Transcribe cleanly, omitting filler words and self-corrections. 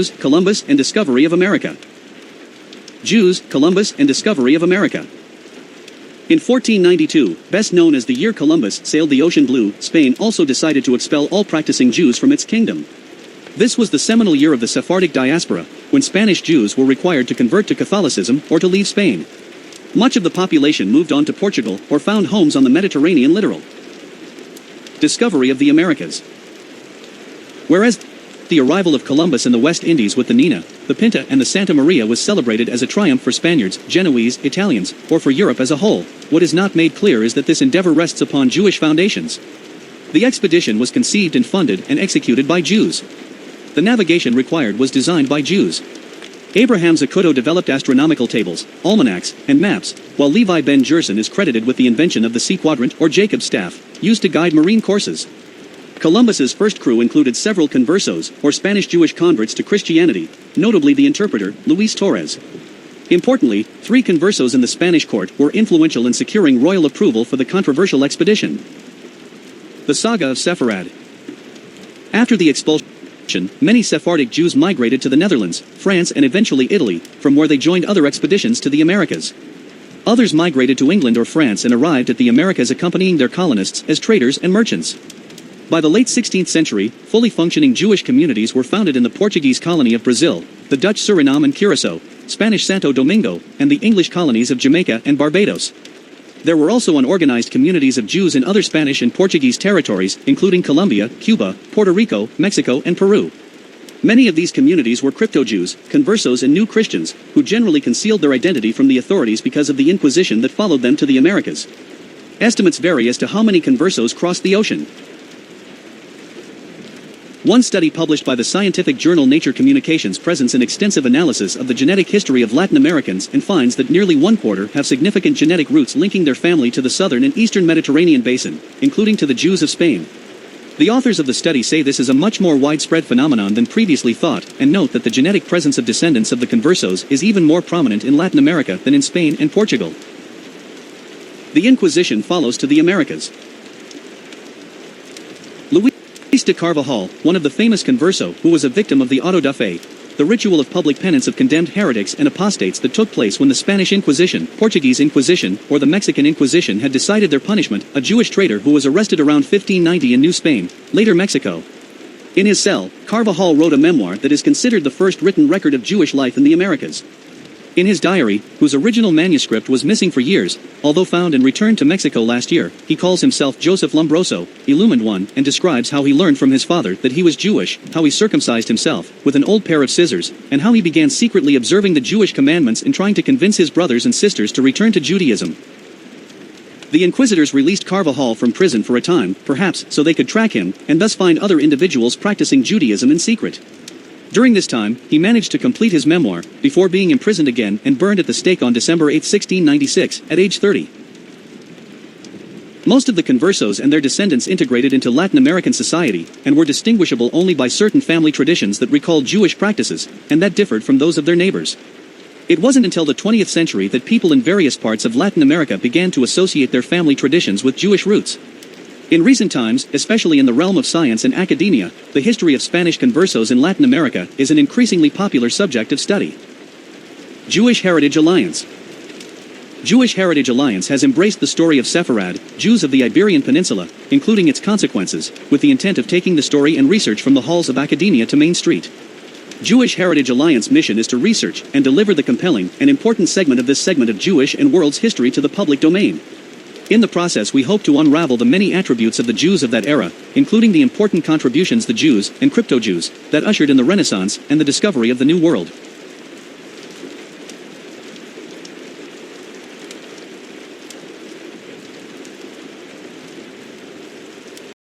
Columbus and discovery of America. Jews, Columbus and discovery of America. In 1492, best known as the year Columbus sailed the ocean blue, Spain also decided to expel all practicing Jews from its kingdom. This was the seminal year of the Sephardic diaspora, when Spanish Jews were required to convert to Catholicism or to leave Spain. Much of the population moved on to Portugal or found homes on the Mediterranean littoral. Discovery of the Americas. Whereas the arrival of Columbus in the West Indies with the Nina, the Pinta and the Santa Maria was celebrated as a triumph for Spaniards, Genoese, Italians, or for Europe as a whole, what is not made clear is that this endeavor rests upon Jewish foundations. The expedition was conceived and funded and executed by Jews. The navigation required was designed by Jews. Abraham Zacuto developed astronomical tables, almanacs, and maps, while Levi Ben Gerson is credited with the invention of the sea quadrant or Jacob's staff, used to guide marine courses. Columbus's first crew included several conversos, or Spanish Jewish converts to Christianity, notably the interpreter, Luis Torres. Importantly, 3 conversos in the Spanish court were influential in securing royal approval for the controversial expedition. The Saga of Sepharad. After the expulsion, many Sephardic Jews migrated to the Netherlands, France and eventually Italy, from where they joined other expeditions to the Americas. Others migrated to England or France and arrived at the Americas accompanying their colonists as traders and merchants. By the late 16th century, fully functioning Jewish communities were founded in the Portuguese colony of Brazil, the Dutch Suriname and Curaçao, Spanish Santo Domingo, and the English colonies of Jamaica and Barbados. There were also unorganized communities of Jews in other Spanish and Portuguese territories, including Colombia, Cuba, Puerto Rico, Mexico, and Peru. Many of these communities were crypto-Jews, conversos and new Christians, who generally concealed their identity from the authorities because of the Inquisition that followed them to the Americas. Estimates vary as to how many conversos crossed the ocean. One study published by the scientific journal Nature Communications presents an extensive analysis of the genetic history of Latin Americans and finds that nearly 1/4 have significant genetic roots linking their family to the southern and eastern Mediterranean basin, including to the Jews of Spain. The authors of the study say this is a much more widespread phenomenon than previously thought, and note that the genetic presence of descendants of the conversos is even more prominent in Latin America than in Spain and Portugal. The Inquisition follows to the Americas. Luis de Carvajal, one of the famous converso, who was a victim of the auto da fe, the ritual of public penance of condemned heretics and apostates that took place when the Spanish Inquisition, Portuguese Inquisition, or the Mexican Inquisition had decided their punishment, a Jewish traitor who was arrested around 1590 in New Spain, later Mexico. In his cell, Carvajal wrote a memoir that is considered the first written record of Jewish life in the Americas. In his diary, whose original manuscript was missing for years, although found and returned to Mexico last year, he calls himself Joseph Lombroso, Illumined One, and describes how he learned from his father that he was Jewish, how he circumcised himself with an old pair of scissors, and how he began secretly observing the Jewish commandments and trying to convince his brothers and sisters to return to Judaism. The inquisitors released Carvajal from prison for a time, perhaps so they could track him, and thus find other individuals practicing Judaism in secret. During this time, he managed to complete his memoir, before being imprisoned again and burned at the stake on December 8, 1696, at age 30. Most of the conversos and their descendants integrated into Latin American society, and were distinguishable only by certain family traditions that recalled Jewish practices, and that differed from those of their neighbors. It wasn't until the 20th century that people in various parts of Latin America began to associate their family traditions with Jewish roots. In recent times, especially in the realm of science and academia, the history of Spanish conversos in Latin America is an increasingly popular subject of study. Jewish Heritage Alliance. Jewish Heritage Alliance has embraced the story of Sepharad, Jews of the Iberian Peninsula, including its consequences, with the intent of taking the story and research from the halls of academia to Main Street. Jewish Heritage Alliance mission is to research and deliver the compelling and important segment of this segment of Jewish and world's history to the public domain. In the process we hope to unravel the many attributes of the Jews of that era, including the important contributions the Jews and crypto-Jews that ushered in the Renaissance and the discovery of the New World.